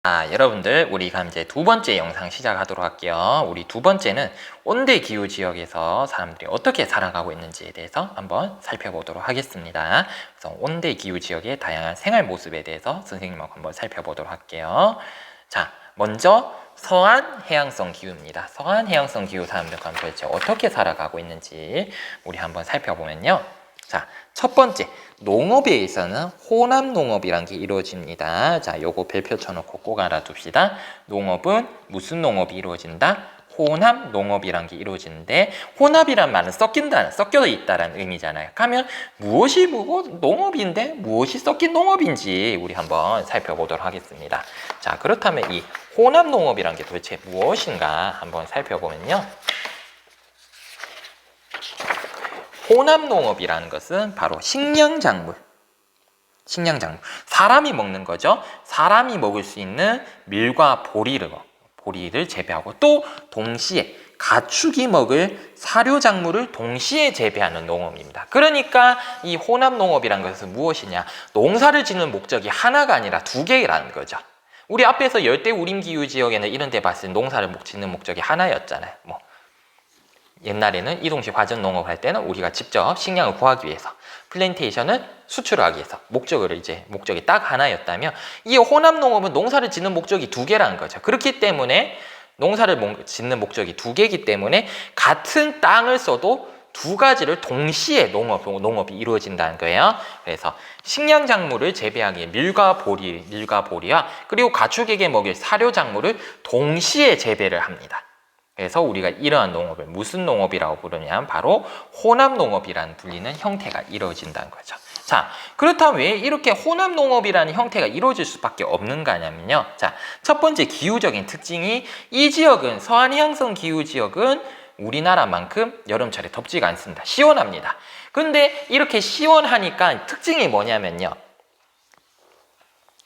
여러분들 우리가 이제 두 번째 영상 시작하도록 할게요. 우리 두 번째는 온대 기후 지역에서 사람들이 어떻게 살아가고 있는지에 대해서 한번 살펴보도록 하겠습니다. 그래서 온대 기후 지역의 다양한 생활 모습에 대해서 선생님하고 한번 살펴보도록 할게요. 자, 먼저 서한 해양성 기후입니다. 서한 해양성 기후 사람들과 도대체 어떻게 살아가고 있는지 우리 한번 살펴보면요. 자, 첫 번째, 농업에 있어서는 호남 농업이란 게 이루어집니다. 자, 요거 별표 쳐놓고 꼭 알아둡시다. 농업은 무슨 농업이 이루어진다? 혼합 농업이란 게 이루어지는데, 혼합이란 말은 섞여 있다라는 의미잖아요. 그러면 무엇이 농업인데 무엇이 섞인 농업인지 우리 한번 살펴보도록 하겠습니다. 자, 그렇다면 이 혼합 농업이란 게 도대체 무엇인가 한번 살펴보면요. 혼합농업이라는 것은 바로 식량작물. 사람이 먹는 거죠. 사람이 먹을 수 있는 밀과 보리를 재배하고, 또 동시에 가축이 먹을 사료작물을 동시에 재배하는 농업입니다. 그러니까 이 혼합농업이라는 것은 무엇이냐? 농사를 짓는 목적이 하나가 아니라 두 개라는 거죠. 우리 앞에서 열대우림기후 지역에는 이런 데 봤을 때 농사를 짓는 목적이 하나였잖아요. 옛날에는 이동식 화전 농업을 할 때는 우리가 직접 식량을 구하기 위해서, 플랜테이션을 수출하기 위해서 목적이 딱 하나였다면, 이 혼합 농업은 농사를 짓는 목적이 두 개라는 거죠. 그렇기 때문에 농사를 짓는 목적이 두 개이기 때문에 같은 땅을 써도 두 가지를 동시에 농업이 이루어진다는 거예요. 그래서 식량 작물을 재배하기 위해 밀과 보리와 그리고 가축에게 먹일 사료 작물을 동시에 재배를 합니다. 그래서 우리가 이러한 농업을 무슨 농업이라고 부르냐면 바로 혼합농업이라는 불리는 형태가 이루어진다는 거죠. 자, 그렇다면 왜 이렇게 혼합농업이라는 형태가 이루어질 수밖에 없는가 하냐면요. 자, 첫 번째 기후적인 특징이, 이 지역은 서한 해양성 기후 지역은 우리나라만큼 여름철에 덥지가 않습니다. 시원합니다. 근데 이렇게 시원하니까 특징이 뭐냐면요.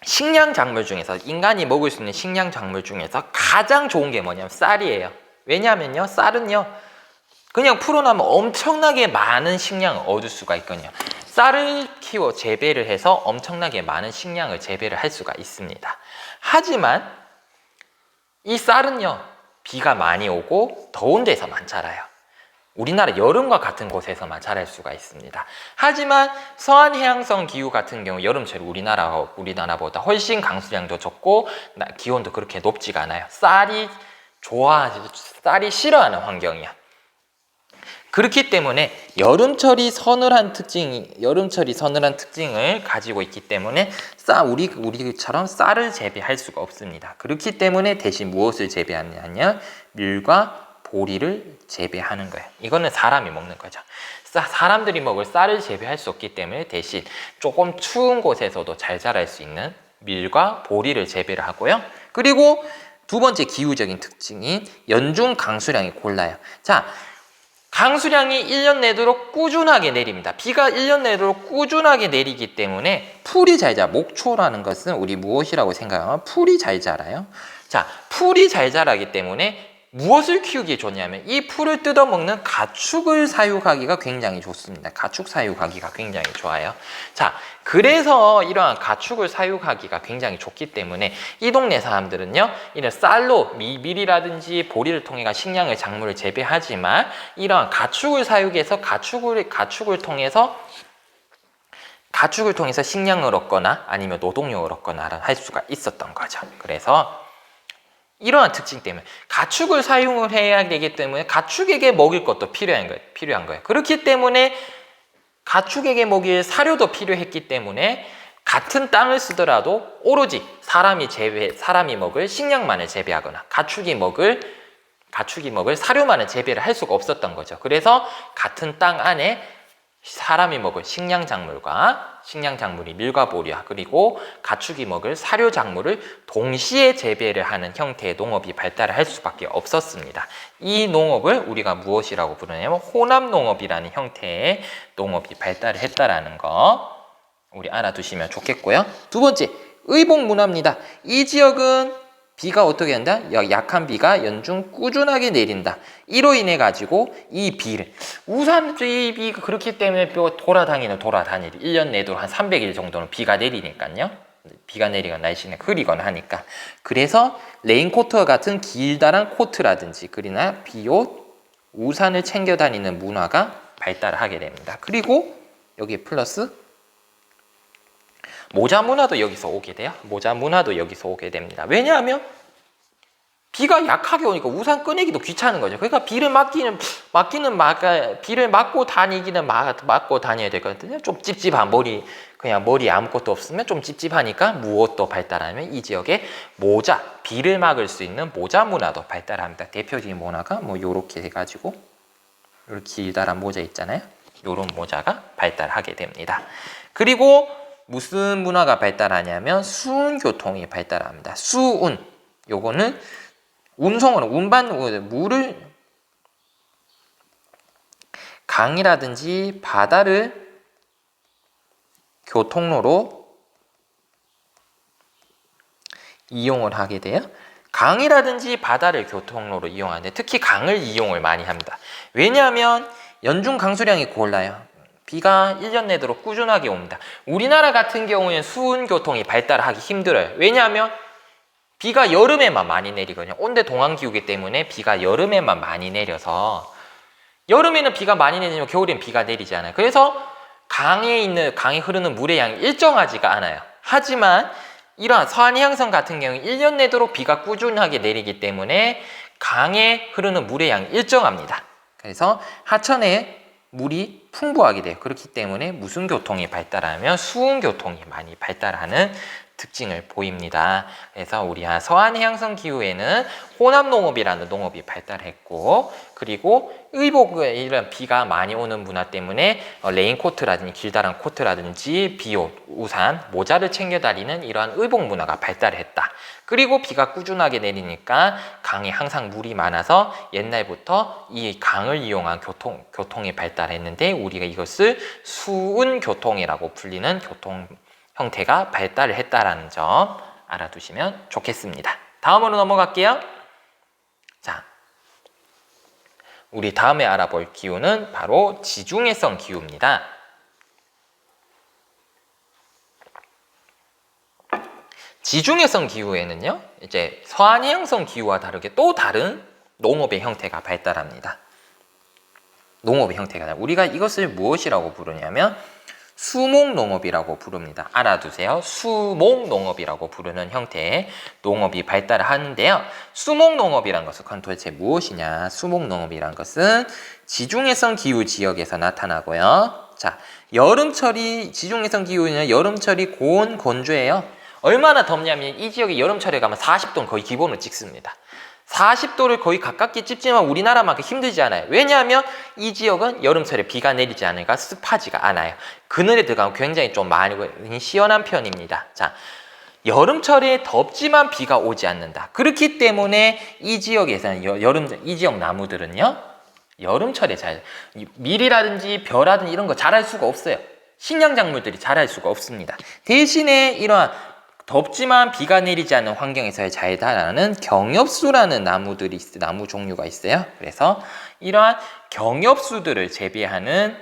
식량작물 중에서, 인간이 먹을 수 있는 식량작물 중에서 가장 좋은 게 뭐냐면 쌀이에요. 왜냐하면요, 쌀은요 그냥 풀어놓으면 엄청나게 많은 식량을 얻을 수가 있거든요. 쌀을 키워 재배를 해서 엄청나게 많은 식량을 재배를 할 수가 있습니다. 하지만 이 쌀은요 비가 많이 오고 더운 데서만 자라요. 우리나라 여름과 같은 곳에서만 자랄 수가 있습니다. 하지만 서한 해양성 기후 같은 경우 여름철 우리나라보다 훨씬 강수량도 적고 기온도 그렇게 높지가 않아요. 쌀이 싫어하는 환경이야. 그렇기 때문에 여름철이 서늘한 특징을 가지고 있기 때문에 우리처럼 쌀을 재배할 수가 없습니다. 그렇기 때문에 대신 무엇을 재배하느냐? 밀과 보리를 재배하는 거예요. 이거는 사람이 먹는 거죠. 사람들이 먹을 쌀을 재배할 수 없기 때문에 대신 조금 추운 곳에서도 잘 자랄 수 있는 밀과 보리를 재배를 하고요. 그리고 두 번째 기후적인 특징인 연중 강수량이 골라요. 자, 강수량이 1년 내도록 꾸준하게 내립니다. 비가 1년 내도록 꾸준하게 내리기 때문에 풀이 잘 자라. 목초라는 것은 우리 무엇이라고 생각하면 풀이 잘 자라요. 자, 풀이 잘 자라기 때문에 무엇을 키우기 좋냐면 이 풀을 뜯어먹는 가축을 사육하기가 굉장히 좋습니다. 가축 사육하기가 굉장히 좋아요. 자, 그래서 이러한 가축을 사육하기가 굉장히 좋기 때문에 이 동네 사람들은요, 이런 쌀로 밀이라든지 보리를 통해 식량을 작물을 재배하지만 이러한 가축을 사육해서 가축을 통해서 식량을 얻거나 아니면 노동력을 얻거나 할 수가 있었던 거죠. 그래서 이러한 특징 때문에 가축을 사용을 해야 되기 때문에 가축에게 먹일 것도 필요한 거예요. 그렇기 때문에 가축에게 먹일 사료도 필요했기 때문에 같은 땅을 쓰더라도 오로지 사람이 먹을 식량만을 재배하거나 가축이 먹을 사료만을 재배를 할 수가 없었던 거죠. 그래서 같은 땅 안에 사람이 먹을 식량작물이 밀과 보리와 그리고 가축이 먹을 사료작물을 동시에 재배를 하는 형태의 농업이 발달을 할 수밖에 없었습니다. 이 농업을 우리가 무엇이라고 부르냐면 혼합농업이라는 형태의 농업이 발달을 했다라는 거 우리 알아두시면 좋겠고요. 두 번째, 의복문화입니다. 이 지역은 비가 어떻게 한다? 약한 비가 연중 꾸준하게 내린다. 이로 인해 가지고 이 비가 그렇기 때문에 돌아다니는 1년 내도록 한 300일 정도는 비가 내리니까요. 비가 내리거나 날씨가 흐리거나 하니까. 그래서 레인코트 같은 길다란 코트라든지 그리나 비옷, 우산을 챙겨 다니는 문화가 발달을 하게 됩니다. 그리고 여기에 플러스 모자 문화도 여기서 오게 돼요. 모자 문화도 여기서 오게 됩니다. 왜냐하면 비가 약하게 오니까 우산 꺼내기도 귀찮은 거죠. 그러니까 비를 비를 맞고 다니기는 맞고 다녀야 되거든요. 좀 찝찝한 그냥 머리에 아무것도 없으면 좀 찝찝하니까 무엇도 발달하면 이 지역에 모자, 비를 막을 수 있는 모자 문화도 발달합니다. 대표적인 문화가 뭐 요렇게 해가지고 이렇게 길다란 모자 있잖아요. 요런 모자가 발달하게 됩니다. 그리고 무슨 문화가 발달하냐면 수운 교통이 발달합니다. 수운, 요거는 운송으로 물을 강이라든지 바다를 교통로로 이용을 하게 돼요. 강이라든지 바다를 교통로로 이용하는데 특히 강을 이용을 많이 합니다. 왜냐하면 연중 강수량이 골라요. 비가 1년 내도록 꾸준하게 옵니다. 우리나라 같은 경우에는 수운 교통이 발달하기 힘들어요. 왜냐하면 비가 여름에만 많이 내리거든요. 온대 동안기후기 때문에 비가 여름에만 많이 내려서 여름에는 비가 많이 내리면 겨울엔 비가 내리지 않아요. 그래서 강에 흐르는 물의 양이 일정하지가 않아요. 하지만 이러한 서해안해양성 같은 경우 1년 내도록 비가 꾸준하게 내리기 때문에 강에 흐르는 물의 양이 일정합니다. 그래서 하천에 물이 풍부하게 돼요. 그렇기 때문에 무슨 교통이 발달하면 수운 교통이 많이 발달하는 특징을 보입니다. 그래서 우리 서해안해양성 기후에는 호남농업이라는 농업이 발달했고, 그리고 이런 비가 많이 오는 문화 때문에 레인코트라든지 길다란 코트라든지 비옷, 우산, 모자를 챙겨 다니는 이러한 의복 문화가 발달했다. 그리고 비가 꾸준하게 내리니까 강에 항상 물이 많아서 옛날부터 이 강을 이용한 교통이 발달했는데 우리가 이것을 수운 교통이라고 불리는 교통 형태가 발달을 했다라는 점 알아두시면 좋겠습니다. 다음으로 넘어갈게요. 자, 우리 다음에 알아볼 기후는 바로 지중해성 기후입니다. 지중해성 기후에는요, 이제 서해안해양성 기후와 다르게 또 다른 농업의 형태가 발달합니다. 농업의 형태가 우리가 이것을 무엇이라고 부르냐면 수목농업이라고 부릅니다. 알아두세요. 수목농업이라고 부르는 형태의 농업이 발달을 하는데요. 수목농업이란 것은 그건 도대체 무엇이냐? 수목농업이란 것은 지중해성 기후 지역에서 나타나고요. 자, 여름철이 지중해성 기후는 여름철이 고온 건조해요. 얼마나 덥냐면 이 지역에 여름철에 가면 40도는 거의 기본으로 찍습니다. 40도를 거의 가깝게 찍지만 우리나라만큼 힘들지 않아요. 왜냐하면 이 지역은 여름철에 비가 내리지 않으니까 습하지가 않아요. 그늘에 들어가면 굉장히 좀 많이 시원한 편입니다. 자, 여름철에 덥지만 비가 오지 않는다. 그렇기 때문에 이 지역에서는 이 지역 나무들은요, 여름철에 밀이라든지 벼라든지 이런 거 자랄 수가 없어요. 식량작물들이 자랄 수가 없습니다. 대신에 이러한 덥지만 비가 내리지 않는 환경에서 잘 자라는 경엽수라는 나무 종류가 있어요. 그래서 이러한 경엽수들을 재배하는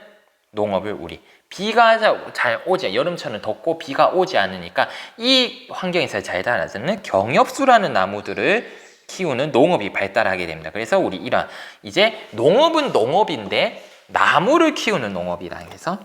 농업을 비가 잘 오지, 여름철은 덥고 비가 오지 않으니까 이 환경에서 잘 자라는 경엽수라는 나무들을 키우는 농업이 발달하게 됩니다. 그래서 이제 농업은 농업인데 나무를 키우는 농업이라 해서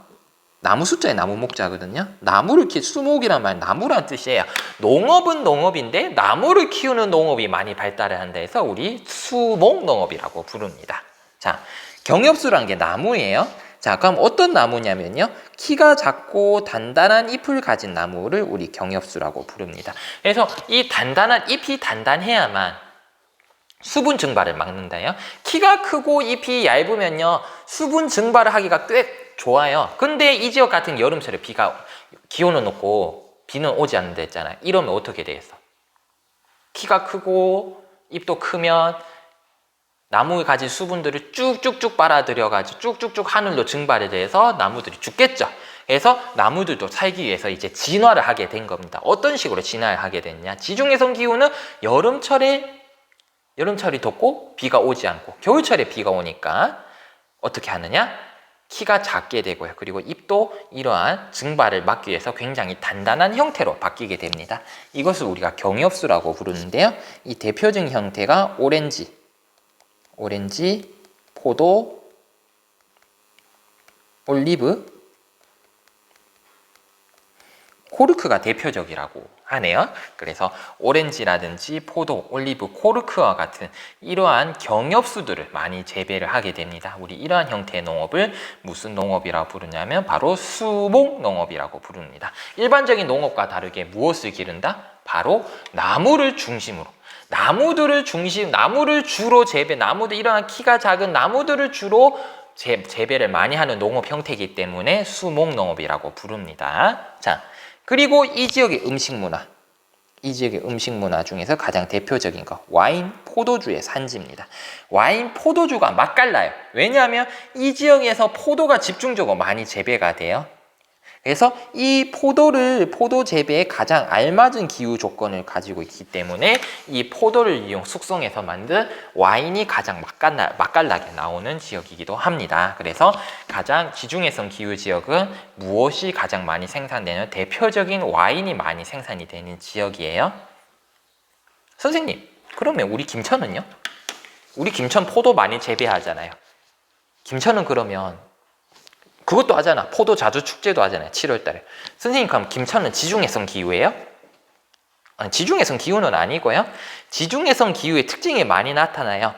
나무 숫자에 나무 목자거든요. 나무를 수목이란 말 나무란 뜻이에요. 농업은 농업인데 나무를 키우는 농업이 많이 발달을 한다 해서 우리 수목농업이라고 부릅니다. 자, 경엽수란 게 나무예요. 자, 그럼 어떤 나무냐면요, 키가 작고 단단한 잎을 가진 나무를 우리 경엽수라고 부릅니다. 그래서 이 잎이 단단해야만 수분 증발을 막는다요. 키가 크고 잎이 얇으면요, 수분 증발을 하기가 꽤 좋아요. 근데 이 지역 같은 여름철에 기온은 높고 비는 오지 않는다 했잖아요. 이러면 어떻게 되겠어? 키가 크고 잎도 크면 나무가 가진 수분들을 쭉쭉쭉 빨아들여가지고 쭉쭉쭉 하늘로 증발이 돼서 나무들이 죽겠죠. 그래서 나무들도 살기 위해서 이제 진화를 하게 된 겁니다. 어떤 식으로 진화를 하게 됐냐? 지중해성 기후는 여름철이 덥고 비가 오지 않고 겨울철에 비가 오니까 어떻게 하느냐? 키가 작게 되고요. 그리고 잎도 이러한 증발을 막기 위해서 굉장히 단단한 형태로 바뀌게 됩니다. 이것을 우리가 경엽수라고 부르는데요. 이 대표적인 형태가 오렌지, 포도, 올리브, 코르크가 대표적이라고 하네요. 그래서 오렌지라든지 포도, 올리브, 코르크와 같은 이러한 경엽수들을 많이 재배를 하게 됩니다. 우리 이러한 형태의 농업을 무슨 농업이라고 부르냐면 바로 수목 농업이라고 부릅니다. 일반적인 농업과 다르게 무엇을 기른다? 바로 나무를 중심으로, 나무를 주로 나무들, 이러한 키가 작은 나무들을 주로 재배를 많이 하는 농업 형태이기 때문에 수목 농업이라고 부릅니다. 자, 그리고 이 지역의 음식 문화 중에서 가장 대표적인 거, 와인, 포도주의 산지입니다. 와인, 포도주가 맛깔나요. 왜냐하면 이 지역에서 포도가 집중적으로 많이 재배가 돼요. 그래서 이 포도 재배에 가장 알맞은 기후 조건을 가지고 있기 때문에 이 포도를 숙성해서 만든 와인이 가장 맛깔나게 나오는 지역이기도 합니다. 그래서 가장 지중해성 기후 지역은 무엇이 가장 많이 생산되는 대표적인 와인이 많이 생산이 되는 지역이에요. 선생님, 그러면 우리 김천은요? 우리 김천 포도 많이 재배하잖아요. 김천은 그러면 그것도 하잖아. 포도 자주 축제도 하잖아요. 7월 달에. 선생님, 그럼 김천은 지중해성 기후예요? 아니, 지중해성 기후는 아니고요. 지중해성 기후의 특징이 많이 나타나요.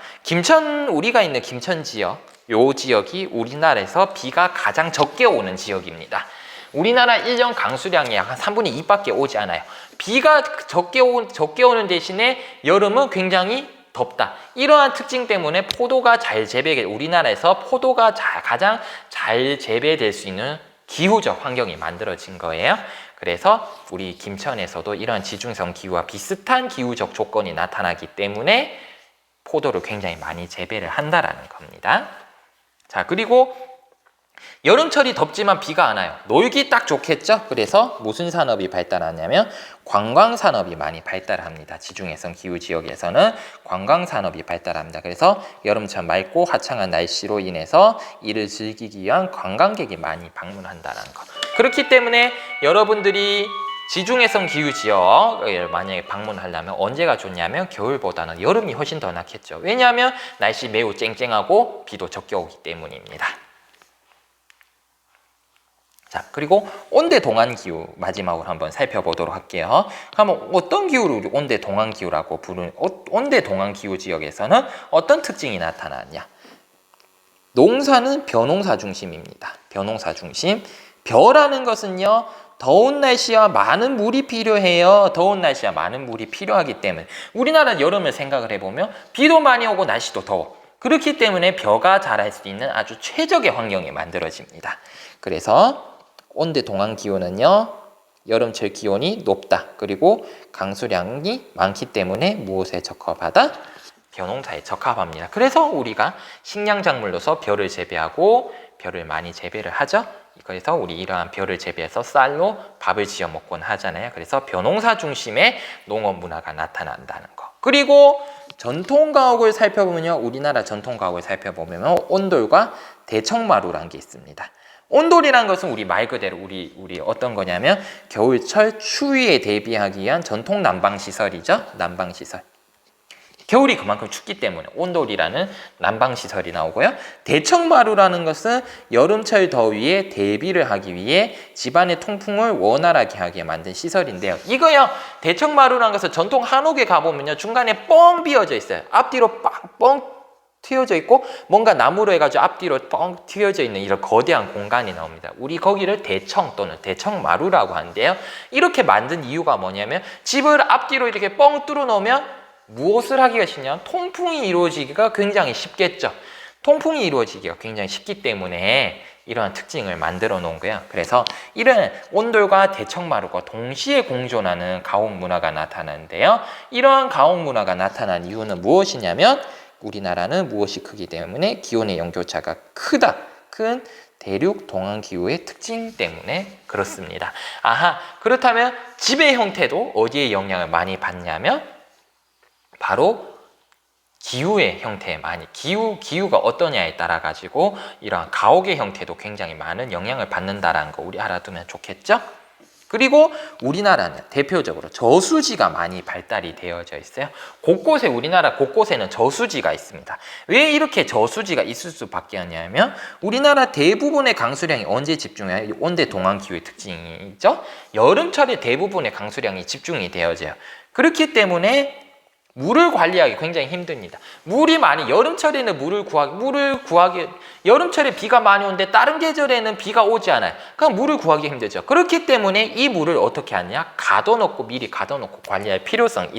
우리가 있는 김천 지역, 요 지역이 우리나라에서 비가 가장 적게 오는 지역입니다. 우리나라 1년 강수량이 약 한 3분의 2밖에 오지 않아요. 비가 적게 오는 대신에 여름은 굉장히 덥다. 이러한 특징 때문에 우리나라에서 포도가 가장 잘 재배될 수 있는 기후적 환경이 만들어진 거예요. 그래서 우리 김천에서도 이러한 지중해성 기후와 비슷한 기후적 조건이 나타나기 때문에 포도를 굉장히 많이 재배를 한다라는 겁니다. 자, 그리고 여름철이 덥지만 비가 안 와요. 놀기 딱 좋겠죠? 그래서 무슨 산업이 발달하냐면 관광산업이 많이 발달합니다. 지중해성 기후 지역에서는 관광산업이 발달합니다. 그래서 여름철 맑고 화창한 날씨로 인해서 이를 즐기기 위한 관광객이 많이 방문한다는 거. 그렇기 때문에 여러분들이 지중해성 기후 지역을 만약에 방문하려면 언제가 좋냐면 겨울보다는 여름이 훨씬 더 낫겠죠. 왜냐하면 날씨 매우 쨍쨍하고 비도 적게 오기 때문입니다. 자, 그리고 온대 동안 기후 마지막으로 한번 살펴보도록 할게요. 그러면 어떤 기후를 우리 온대 동안 기후라고 부르는 온대 동안 기후 지역에서는 어떤 특징이 나타나냐? 농사는 벼농사 중심입니다. 벼농사 중심. 벼라는 것은요, 더운 날씨와 많은 물이 필요해요. 더운 날씨와 많은 물이 필요하기 때문에 우리나라 여름을 생각을 해보면 비도 많이 오고 날씨도 더워. 그렇기 때문에 벼가 자랄 수 있는 아주 최적의 환경이 만들어집니다. 그래서 온대 동안 기후는요, 여름철 기온이 높다. 그리고 강수량이 많기 때문에 무엇에 적합하다? 벼농사에 적합합니다. 그래서 우리가 식량작물로서 벼를 재배하고 벼를 많이 재배를 하죠. 그래서 우리 이러한 벼를 재배해서 쌀로 밥을 지어 먹곤 하잖아요. 그래서 벼농사 중심의 농업 문화가 나타난다는 거. 그리고 전통가옥을 살펴보면요, 우리나라 전통가옥을 살펴보면 온돌과 대청마루라는 게 있습니다. 온돌이란 것은 우리 말 그대로 우리 어떤 거냐면 겨울철 추위에 대비하기 위한 전통 난방시설이죠. 난방시설. 겨울이 그만큼 춥기 때문에 온돌이라는 난방시설이 나오고요. 대청마루라는 것은 여름철 더위에 대비를 하기 위해 집안의 통풍을 원활하게 하게 만든 시설인데요. 이거요, 대청마루라는 것은 전통 한옥에 가보면요, 중간에 뻥 비어져 있어요. 앞뒤로 뻥 튀어져 있고 뭔가 나무로 해가지고 앞뒤로 뻥 튀어져 있는 이런 거대한 공간이 나옵니다. 우리 거기를 대청 또는 대청마루라고 하는데요. 이렇게 만든 이유가 뭐냐면 집을 앞뒤로 이렇게 뻥 뚫어 놓으면 무엇을 하기가 쉽냐면 통풍이 이루어지기가 굉장히 쉽겠죠. 통풍이 이루어지기가 굉장히 쉽기 때문에 이러한 특징을 만들어 놓은 거예요. 그래서 이런 온돌과 대청마루가 동시에 공존하는 가옥 문화가 나타나는데요. 이러한 가옥 문화가 나타난 이유는 무엇이냐면 우리나라는 무엇이 크기 때문에 기온의 연교차가 큰 대륙 동안 기후의 특징 때문에 그렇습니다. 아하, 그렇다면 지배 형태도 어디에 영향을 많이 받냐면 바로 기후의 형태에 많이 기후가 어떠냐에 따라 가지고 이러한 가옥의 형태도 굉장히 많은 영향을 받는다라는 거 우리 알아두면 좋겠죠? 그리고 우리나라는 대표적으로 저수지가 많이 발달이 되어져 있어요. 곳곳에 우리나라 곳곳에는 저수지가 있습니다. 왜 이렇게 저수지가 있을 수밖에 없냐면 우리나라 대부분의 강수량이 언제 집중해요? 온대 동안 기후의 특징이죠. 여름철에 대부분의 강수량이 집중이 되어져요. 그렇기 때문에 물을 관리하기 굉장히 힘듭니다. 물이 많이 여름철에는 물을 구하기 여름철에 비가 많이 오는데 다른 계절에는 비가 오지 않아요. 그럼 물을 구하기 힘들죠. 그렇기 때문에 이 물을 어떻게 하느냐? 미리 가둬놓고 관리할 필요성이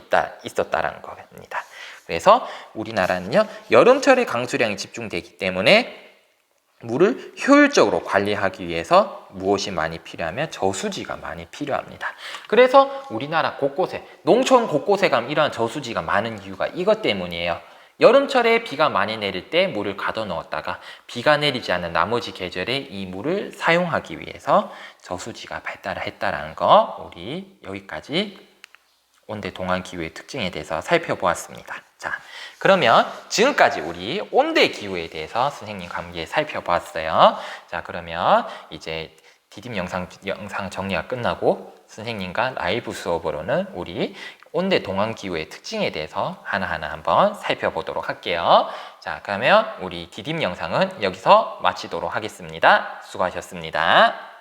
있었다라는 겁니다. 그래서 우리나라는요 여름철에 강수량이 집중되기 때문에 물을 효율적으로 관리하기 위해서 무엇이 많이 필요하면 저수지가 많이 필요합니다. 그래서 우리나라 곳곳에 농촌 곳곳에 가면 이러한 저수지가 많은 이유가 이것 때문이에요. 여름철에 비가 많이 내릴 때 물을 가둬 넣었다가 비가 내리지 않는 나머지 계절에 이 물을 사용하기 위해서 저수지가 발달을 했다는 거 우리 여기까지 온대 동안 기후의 특징에 대해서 살펴보았습니다. 자, 그러면 지금까지 우리 온대 기후에 대해서 선생님과 함께 살펴보았어요. 자, 그러면 이제 디딤 영상 정리가 끝나고 선생님과 라이브 수업으로는 우리 온대 동안 기후의 특징에 대해서 하나하나 한번 살펴보도록 할게요. 자, 그러면 우리 디딤 영상은 여기서 마치도록 하겠습니다. 수고하셨습니다.